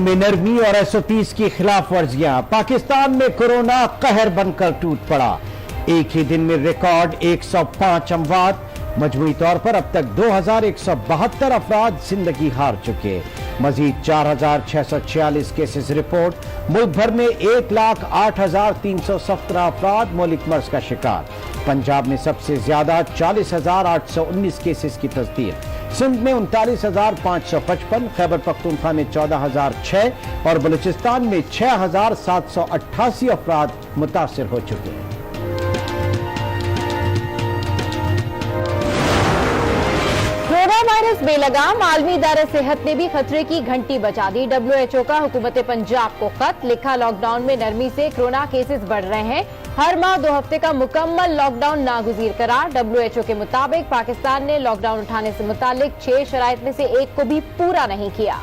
में नरमी और SOPs की खिलाफ वर्जियां। पाकिस्तान में कोरोना कहर बनकर टूट पड़ा। एक ही दिन में रिकॉर्ड 105 अमवात। मजमूई तौर पर अब तक 2172 अफराद जिंदगी हार चुके। मजीद 4646 केसेस रिपोर्ट। मुल्क भर में 1,08,317 अफराद मौलिक मर्ज का शिकार। पंजाब में सबसे ज्यादा 40,819 केसेस की तस्दीक। सिंध में 39,555, खैबर पख्तूनख्वा में 14,006 और बलूचिस्तान में 6,788 अफराद मुतासिर हो चुके हैं। कोरोना वायरस बेलगाम। आलमी इदारा सेहत ने भी खतरे की घंटी बजा दी। WHO का हुकूमत पंजाब को खत लिखा, लॉकडाउन में नरमी से कोरोना केसेस बढ़ रहे हैं। हर माह 2 हफ्ते का मुकम्मल लॉकडाउन नागुज़ीर करार। WHO के मुताबिक पाकिस्तान ने लॉकडाउन उठाने से मुतालिक 6 शराइत में से एक को भी पूरा नहीं किया।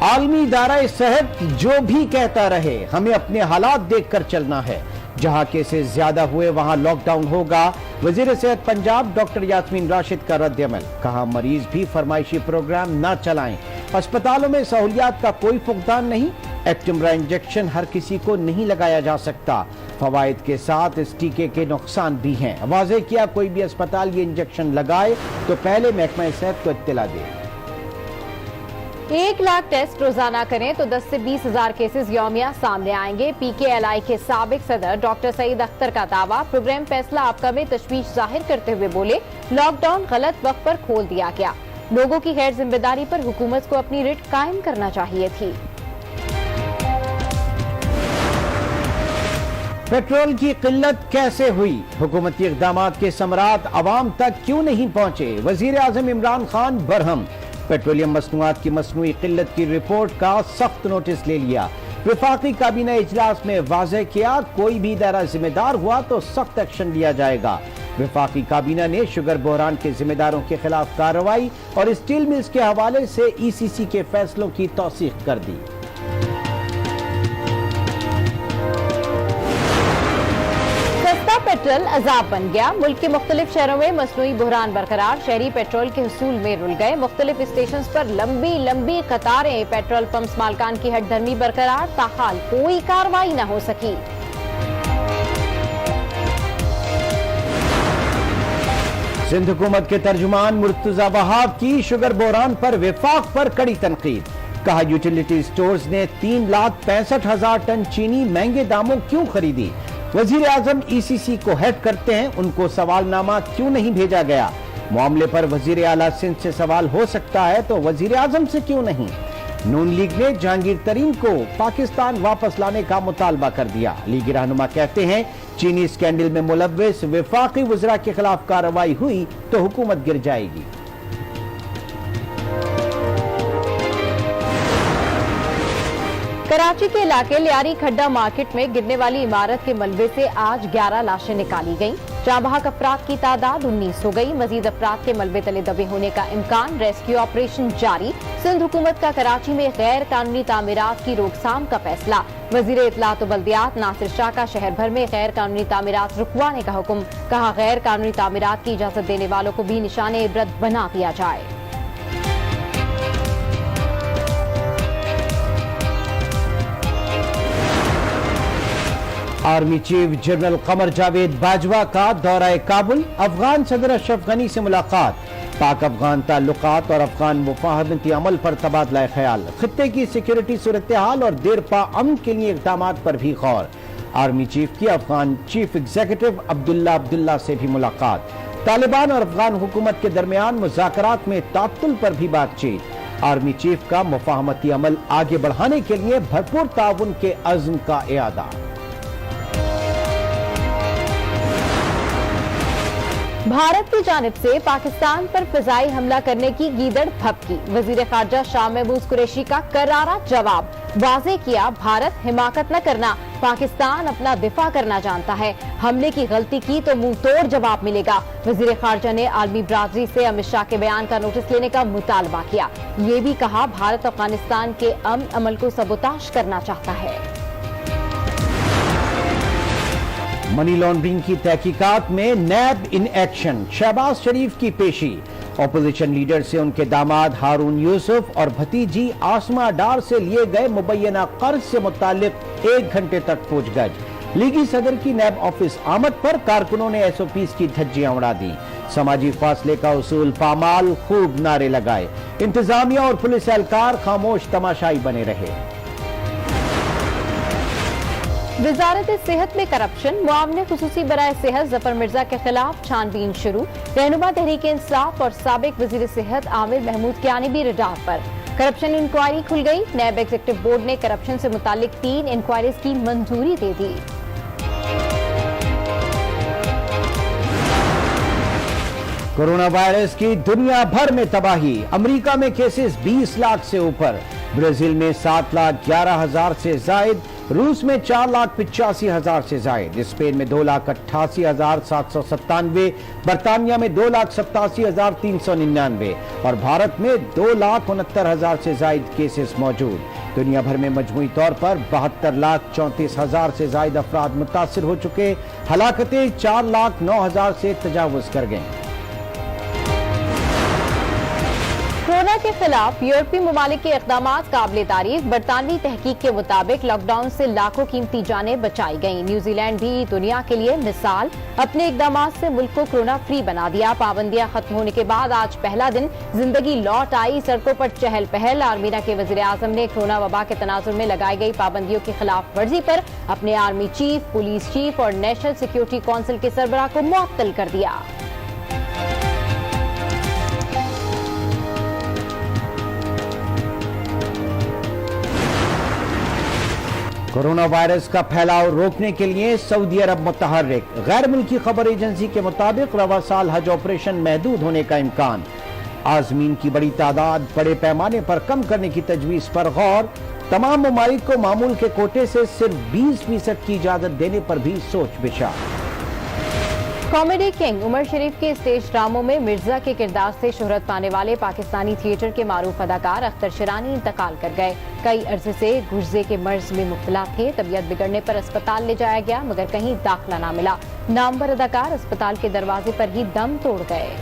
आलमी इदारा सेहत जो भी कहता रहे, हमें अपने हालात देखकर चलना है। जहां केसेस ज्यादा हुए वहां लॉकडाउन होगा। वजीर सेहत पंजाब डॉक्टर यास्मीन राशिद का रद्द-ए-अमल। कहा, मरीज भी फरमाइशी प्रोग्राम न चलाएं। अस्पतालों में सहूलियात का कोई फुकदान नहीं। एक्टिमरा इंजेक्शन हर किसी को नहीं लगाया जा सकता। फवाइद के साथ इस टीके के नुकसान भी हैं। वाज़ेह किया, कोई भी अस्पताल ये इंजेक्शन लगाए तो पहले महकमा सेहत को इत्तला दे। 1 लाख टेस्ट रोजाना करें तो 10 से 20 हजार केसेस यौमिया सामने आएंगे। PKLI के साबिक सदर डॉक्टर सईद अख्तर का दावा। प्रोग्राम फैसला आपका में तशवीश जाहिर करते हुए बोले, लॉकडाउन गलत वक्त पर खोल दिया गया। लोगों की गैर जिम्मेदारी पर हुकूमत को अपनी रिट कायम करना चाहिए थी। पेट्रोल की किल्लत कैसे हुई? हुकूमती इक़दामात के समरात अवाम तक क्यों नहीं पहुंचे? वजीर आज़म इमरान खान बरहम। पेट्रोलियम मसनूआत की मसनूई किल्लत की रिपोर्ट का सख्त नोटिस ले लिया। वफाकी काबीना इजलास में वाज़ेह किया, कोई भी इदारा जिम्मेदार हुआ तो सख्त एक्शन लिया जाएगा। वफाकी काबीना ने शुगर बहरान के जिम्मेदारों के खिलाफ कार्रवाई और स्टील मिल्स के हवाले से ECC के फैसलों की तौसीक कर दी। पेट्रोल अजाब बन गया। मुल्क के मुख्तलिफ शहरों में मसनूई बहरान बरकरार। शहरी पेट्रोल के हुसूल में रुल गए। मुख्तलिफ स्टेशन पर लंबी लंबी कतारें। पेट्रोल पंप्स मालकान की हटधर्मी बरकरार। ताहाल कोई कार्रवाई न हो सकी। सिंध हुकूमत के तर्जुमान मुर्तजा वहाब की शुगर बहरान पर वफाक पर कड़ी तनकीद। कहा, यूटिलिटी स्टोर्स ने 3,65,000 टन चीनी महंगे दामों क्यों खरीदी? वजीर आजम ECC को हेड करते हैं, उनको सवालनामा क्यों नहीं भेजा गया? मामले पर वजीर आला सिंध से सवाल हो सकता है तो वजीर आजम से क्यों नहीं? नून लीग ने जहांगीर तरीन को पाकिस्तान वापस लाने का मुतालबा कर दिया। लीगी रहनुमा कहते हैं, चीनी स्कैंडल में मुलव्विस वफाकी वज़रा के खिलाफ कार्रवाई हुई तो हुकूमत गिर जाएगी। कराची के इलाके लियारी खड्डा मार्केट में गिरने वाली इमारत के मलबे से आज 11 लाशें निकाली गईं। जहां बहक अफराद की तादाद 19 हो गई। मजीद अफराद के मलबे तले दबे होने का इम्कान। रेस्क्यू ऑपरेशन जारी। सिंध हुकूमत का कराची में गैर कानूनी तामीरात की रोकथाम का फैसला। वजीर इत्तलात व बल्दियात नासिर शाह का शहर भर में गैर कानूनी तामीरात रुकवाने का हुक्म। कहा, गैर कानूनी तामीरात की इजाजत देने वालों को भी निशाने इबरत बना दिया जाए। Army chief general Qamar Javed Bajwa का दौरा काबुल। अफगान सदर अशरफ गनी से मुलाकात। पाक अफगान ताल्लुकात और अफगान मुफाहमती अमल पर तबादला ख्याल। खित्ते की सिक्योरिटी सूरत हाल और देरपा अमन के लिए इक़दामात पर भी गौर। आर्मी चीफ की अफगान चीफ एग्जीक्यूटिव अब्दुल्ला से भी मुलाकात। तालिबान और अफगान हुकूमत के दरमियान मुज़ाकरात में तात्तुल पर भी बातचीत। आर्मी चीफ का मुफाहमती अमल आगे बढ़ाने के लिए भरपूर ताउन के अज़्म का इरादा। भारत की जानिब से पाकिस्तान पर फिजाई हमला करने की गीदड़ भभकी। वजीर खारजा शाह महमूद कुरैशी का करारा जवाब। वाज़ेह किया, भारत हिमाकत न करना, पाकिस्तान अपना दिफा करना जानता है। हमले की गलती की तो मुंह तोड़ जवाब मिलेगा। वजीर खारजा ने आलमी बरादरी से अमित शाह के बयान का नोटिस लेने का मुतालबा किया। ये भी कहा, भारत अफगानिस्तान के अमन अमल को सबोताश करना चाहता है। منی لانڈرنگ کی تحقیقات میں نیب ان ایکشن، شہباز شریف کی پیشی، اپوزیشن لیڈر سے ان کے داماد ہارون یوسف اور بھتیجی آسما ڈار سے لیے گئے مبینہ قرض سے متعلق 1 گھنٹے تک پوچھ گچھ۔ لیگی صدر کی نیب آفس آمد پر کارکنوں نے ایس او پیز کی دھجیاں اڑا دی، سماجی فاصلے کا اصول پامال، خوب نعرے لگائے، انتظامیہ اور پولیس اہلکار خاموش تماشائی بنے رہے۔ وزارت صحت میں کرپشن، معاون خصوصی برائے صحت ظفر مرزا کے خلاف چھان بین شروع، رہنما تحریک انصاف اور سابق وزیر صحت عامر محمود کیانی بھی رڈار پر۔ کرپشن انکوائری کھل گئی، نیب ایگزیکٹو بورڈ نے کرپشن سے متعلق 3 انکوائریز کی منظوری دے دی۔ کورونا وائرس کی دنیا بھر میں تباہی، امریکہ میں کیسز 20 لاکھ سے اوپر، برازیل میں 7,11,000 سے زائد، روس میں 4,85,000 سے زائد، اسپین میں 2,88,797، برطانیہ میں 2,87,399 اور بھارت میں 2,69,000 سے زائد کیسز موجود۔ دنیا بھر میں مجموعی طور پر 72,34,000 سے زائد افراد متاثر ہو چکے، ہلاکتیں 4,09,000 سے تجاوز کر گئیں۔ کورونا کے خلاف یورپی ممالک کے اقدامات قابل تعریف، برطانوی تحقیق کے مطابق لاک ڈاؤن سے لاکھوں قیمتی جانیں بچائی گئیں۔ نیوزی لینڈ بھی دنیا کے لیے مثال، اپنے اقدامات سے ملک کو کورونا فری بنا دیا۔ پابندیاں ختم ہونے کے بعد آج پہلا دن زندگی لوٹ آئی، سڑکوں پر چہل پہل۔ آرمینا کے وزیر اعظم نے کورونا وبا کے تناظر میں لگائی گئی پابندیوں کی خلاف ورزی پر اپنے آرمی چیف، پولیس چیف اور نیشنل سیکیورٹی کونسل کے سربراہ کو معطل کر دیا۔ کورونا وائرس کا پھیلاؤ روکنے کے لیے سعودی عرب متحرک، غیر ملکی خبر ایجنسی کے مطابق رواں سال حج آپریشن محدود ہونے کا امکان، عازمین کی بڑی تعداد بڑے پیمانے پر کم کرنے کی تجویز پر غور، تمام ممالک کو معمول کے کوٹے سے صرف 20% کی اجازت دینے پر بھی سوچ بچار۔ کامیڈی کنگ عمر شریف کے اسٹیج ڈراموں میں مرزا کے کردار سے شہرت پانے والے پاکستانی تھیٹر کے معروف اداکار اختر شیرانی انتقال کر گئے۔ کئی عرصے سے گرزے کے مرض میں مبتلا تھے، طبیعت بگڑنے پر اسپتال لے جایا گیا مگر کہیں داخلہ نہ ملا۔ نامور اداکار اسپتال کے دروازے پر ہی دم توڑ گئے۔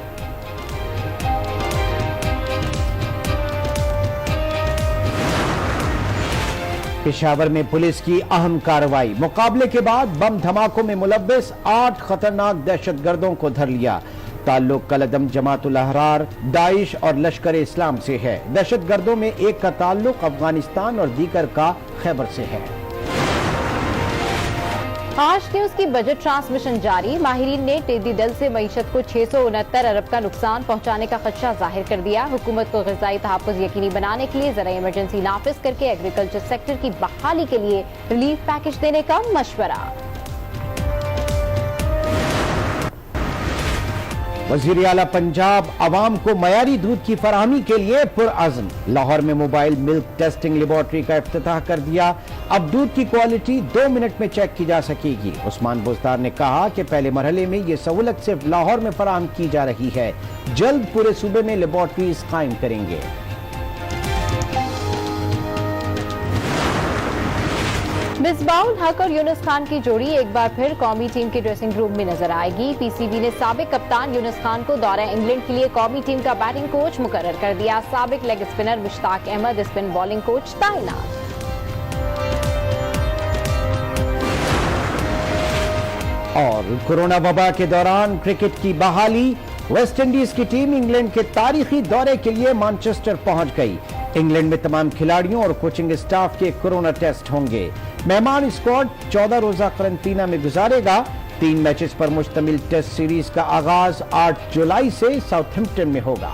پشاور میں پولیس کی اہم کارروائی، مقابلے کے بعد بم دھماکوں میں ملوث 8 خطرناک دہشت گردوں کو دھر لیا۔ تعلق کالعدم جماعت الاحرار، داعش اور لشکر اسلام سے ہے۔ دہشت گردوں میں ایک کا تعلق افغانستان اور دیگر کا خیبر سے ہے۔ آج نیوز کی بجٹ ٹرانسمیشن جاری، ماہرین نے ٹیڈی دل سے معیشت کو 669 ارب کا نقصان پہنچانے کا خدشہ ظاہر کر دیا۔ حکومت کو غذائی تحفظ یقینی بنانے کے لیے زرعی ایمرجنسی نافذ کر کے ایگریکلچر سیکٹر کی بحالی کے لیے ریلیف پیکج دینے کا مشورہ۔ وزیر اعلیٰ پنجاب عوام کو معیاری دودھ کی فراہمی کے لیے پرعزم، لاہور میں موبائل ملک ٹیسٹنگ لیبارٹری کا افتتاح کر دیا۔ اب دودھ کی کوالٹی 2 منٹ میں چیک کی جا سکے گی۔ عثمان بزدار نے کہا کہ پہلے مرحلے میں یہ سہولت صرف لاہور میں فراہم کی جا رہی ہے، جلد پورے صوبے میں لیبارٹریز قائم کریں گے۔ مصباح الحق اور یونس خان کی جوڑی ایک بار پھر قومی ٹیم کے ڈریسنگ روم میں نظر آئے گی۔ پی سی بی نے سابق کپتان یونس خان کو دورہ انگلینڈ کے لیے قومی ٹیم کا بیٹنگ کوچ مقرر کر دیا۔ سابق لیگ اسپنر مشتاق احمد اسپن بالنگ کوچ تعینات۔ اور کورونا وبا کے دوران کرکٹ کی بحالی، ویسٹ انڈیز کی ٹیم انگلینڈ کے تاریخی دورے کے لیے مانچسٹر پہنچ گئی۔ انگلینڈ میں تمام کھلاڑیوں اور کوچنگ اسٹاف کے کورونا ٹیسٹ ہوں گے۔ مہمان اسکواڈ 14 روزہ قرنطینہ میں گزارے گا۔ 3 میچز پر مشتمل ٹیسٹ سیریز کا آغاز 8 جولائی سے ساؤتھ ہمپٹن میں ہوگا۔